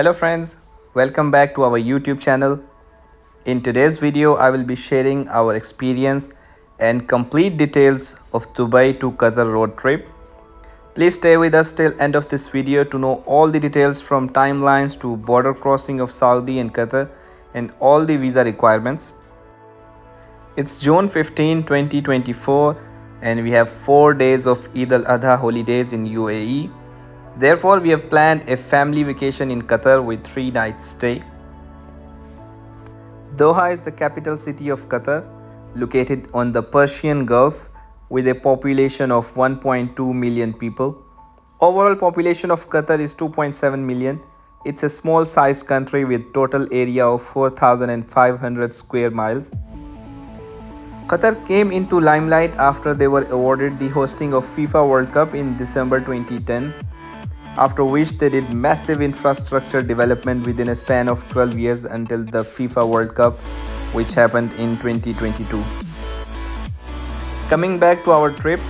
Hello friends, welcome back to our YouTube channel. In today's video, I will be sharing our experience and complete details of Dubai to Qatar road trip. Please stay with us till end of this video to know all the details from timelines to border crossing of Saudi and Qatar and all the visa requirements. It's June 15, 2024 and we have 4 days of Eid al-Adha holidays in UAE. Therefore, we have planned a family vacation in Qatar with 3 nights stay. Doha is the capital city of Qatar, located on the Persian Gulf with a population of 1.2 million people. Overall population of Qatar is 2.7 million. It's a small sized country with total area of 4,500 square miles. Qatar came into limelight after they were awarded the hosting of FIFA World Cup in December 2010. After which they did massive infrastructure development within a span of 12 years until the FIFA World Cup, which happened in 2022. Coming back to our trip,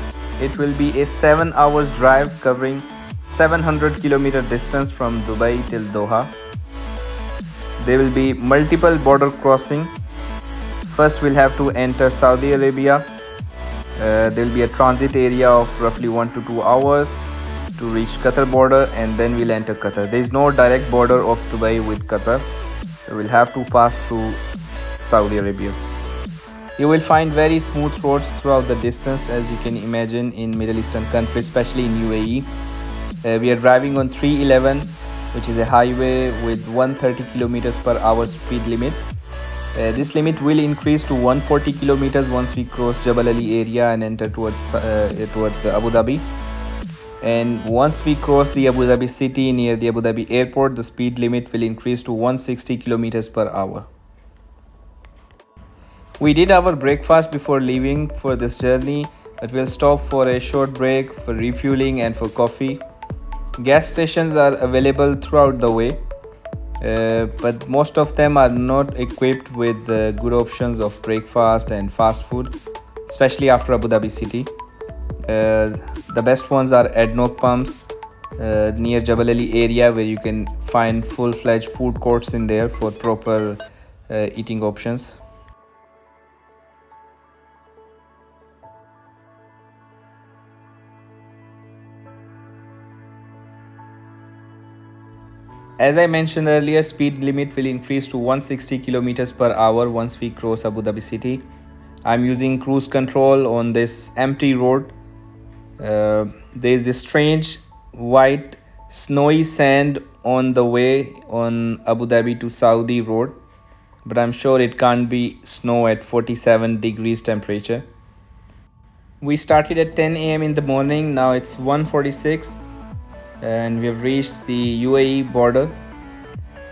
it will be a 7 hours drive covering 700 kilometer distance from Dubai till Doha. There will be multiple border crossing. First we'll have to enter Saudi Arabia. There will be a transit area of roughly 1 to 2 hours to reach Qatar border, and then we'll enter Qatar. There is no direct border of Dubai with Qatar. We'll have to pass through Saudi Arabia. You will find very smooth roads throughout the distance, as you can imagine in Middle Eastern countries, especially in UAE. We are driving on 311, which is a highway with 130 kilometers per hour speed limit. This limit will increase to 140 kilometers once we cross Jabal Ali area and enter towards Abu Dhabi. And once we cross the Abu Dhabi City near the Abu Dhabi airport, the speed limit will increase to 160 kilometers per hour. We did our breakfast before leaving for this journey, but we'll stop for a short break for refueling and for coffee. Gas stations are available throughout the way, but most of them are not equipped with good options of breakfast and fast food, especially after Abu Dhabi City. The best ones are ADNOC pumps near Jabal Ali area, where you can find full-fledged food courts in there for proper eating options. As I mentioned earlier, speed limit will increase to 160 kilometers per hour once we cross Abu Dhabi City. I'm using cruise control on this empty road. There is this strange white snowy sand on the way on Abu Dhabi to Saudi road, but I'm sure it can't be snow at 47 degrees temperature. We started at 10 a.m. in the morning. Now it's 1:46 and we have reached the UAE border.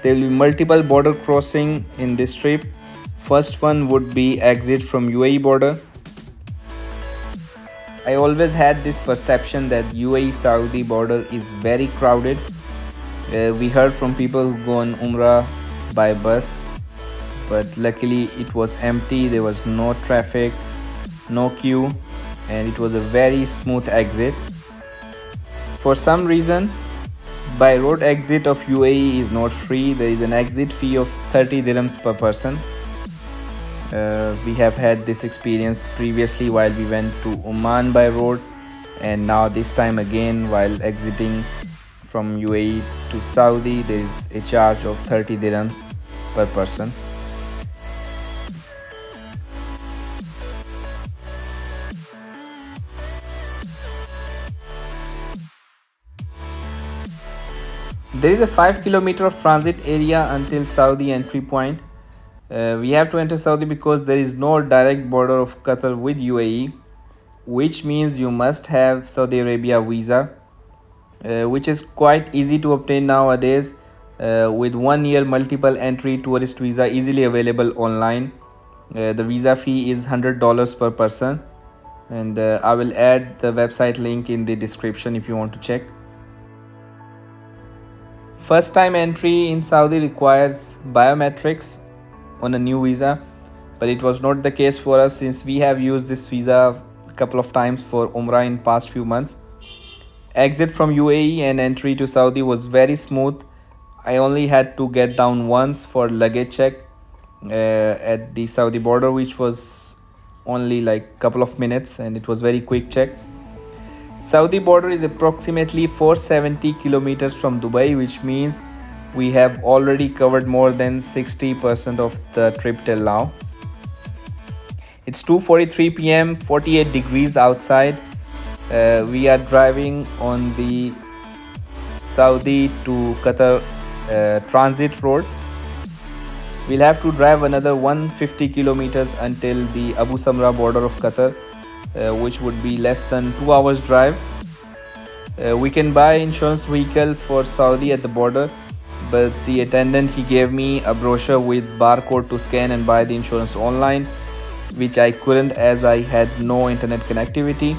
There will be multiple border crossing in this trip. First one would be exit from UAE border. I always had this perception that UAE-Saudi border is very crowded. We heard from people who go on Umrah by bus, but luckily it was empty. There was no traffic, no queue, and it was a very smooth exit. For some reason, by road exit of UAE is not free. There is an exit fee of 30 dirhams per person. We have had this experience previously while we went to Oman by road, and now this time again while exiting from UAE to Saudi, there is a charge of 30 dirhams per person. There is a 5 kilometer of transit area until Saudi entry point. We have to enter Saudi because there is no direct border of Qatar with UAE, which means you must have Saudi Arabia visa, which is quite easy to obtain nowadays with 1 year multiple entry tourist visa easily available online. The visa fee is $100 per person, and I will add the website link in the description if you want to check. First time entry in Saudi requires biometrics on a new visa, but it was not the case for us since we have used this visa a couple of times for Umrah in past few months. Exit from UAE and entry to Saudi was very smooth. I only had to get down once for luggage check at the Saudi border, which was only like couple of minutes, and it was very quick check. Saudi border is approximately 470 kilometers from Dubai, which means we have already covered more than 60% of the trip till now. It's 2:43 p.m., 48 degrees outside. We are driving on the Saudi to Qatar transit road. We'll have to drive another 150 kilometers until the Abu Samra border of Qatar, which would be less than 2 hours drive. We can buy insurance vehicle for Saudi at the border, but the attendant, he gave me a brochure with barcode to scan and buy the insurance online, which I couldn't as I had no internet connectivity.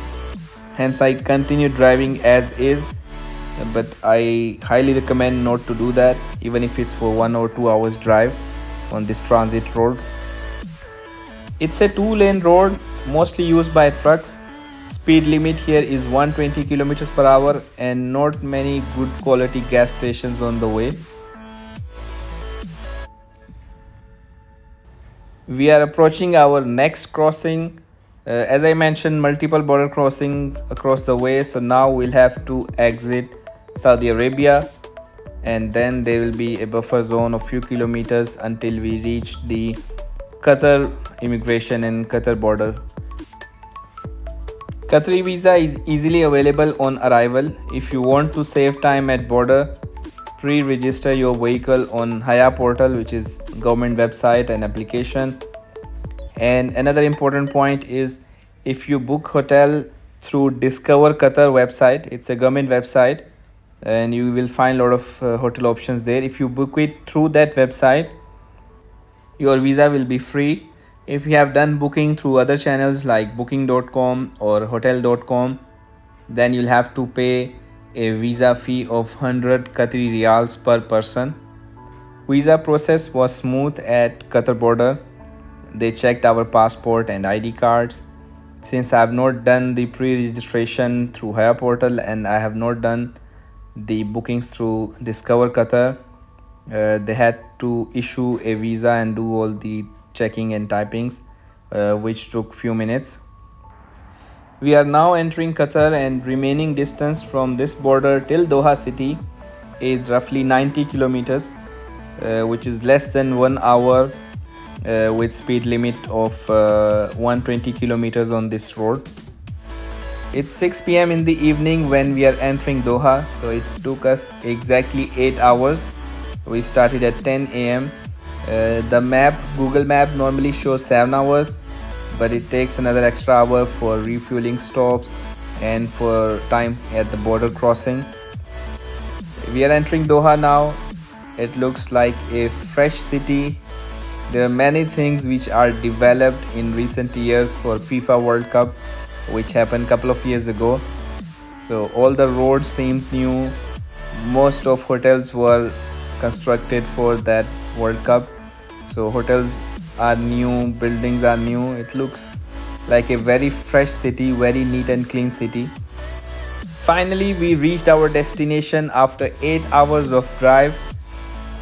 Hence I continued driving as is, but I highly recommend not to do that, even if it's for 1 or 2 hours drive on this transit road. It's a 2-lane road mostly used by trucks. Speed limit here is 120 kilometers per hour and not many good quality gas stations on the way. We are approaching our next crossing. As I mentioned, multiple border crossings across the way, so now we'll have to exit Saudi Arabia, and then there will be a buffer zone of few kilometers until we reach the Qatar immigration and Qatar border. Qatari visa is easily available on arrival. If you want to save time at border, pre-register your vehicle on Haya portal, which is government website and application. And another important point is, if you book hotel through Discover Qatar website, it's a government website and you will find a lot of hotel options there. If you book it through that website, your visa will be free. If you have done booking through other channels like booking.com or hotel.com, then you'll have to pay a visa fee of 100 Qatari riyals per person. Visa process was smooth at Qatar border. They checked our passport and ID cards. Since I have not done the pre-registration through Haya portal and I have not done the bookings through Discover Qatar, they had to issue a visa and do all the checking and typings, which took few minutes. We are now entering Qatar, and remaining distance from this border till Doha city is roughly 90 kilometers, which is less than 1 hour with speed limit of 120 kilometers on this road. It's 6 p.m. in the evening when we are entering Doha, so it took us exactly 8 hours. We started at 10 a.m. The Google map normally shows 7 hours, but it takes another extra hour for refueling stops and for time at the border crossing. We are entering Doha now. It looks like a fresh city. There are many things which are developed in recent years for FIFA World Cup, which happened a couple of years ago. So all the roads seems new. Most of hotels were constructed for that World Cup. So hotels are new, buildings are new. It looks like a very fresh city, very neat and clean city. Finally, we reached our destination after 8 hours of drive.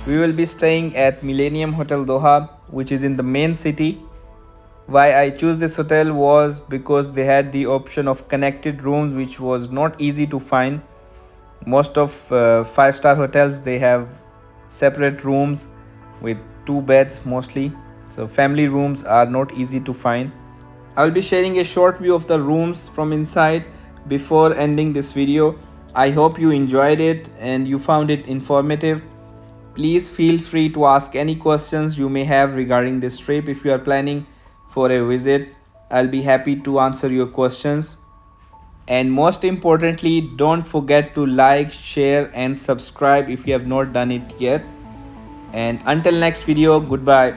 We will be staying at Millennium Hotel Doha, which is in the main city. Why I chose this hotel was because they had the option of connected rooms, which was not easy to find. Most of 5-star hotels, they have separate rooms with 2 beds mostly. So family rooms are not easy to find. I will be sharing a short view of the rooms from inside before ending this video. I hope you enjoyed it and you found it informative. Please feel free to ask any questions you may have regarding this trip. If you are planning for a visit, I'll be happy to answer your questions. And most importantly, don't forget to like, share and subscribe if you have not done it yet. And until next video, goodbye.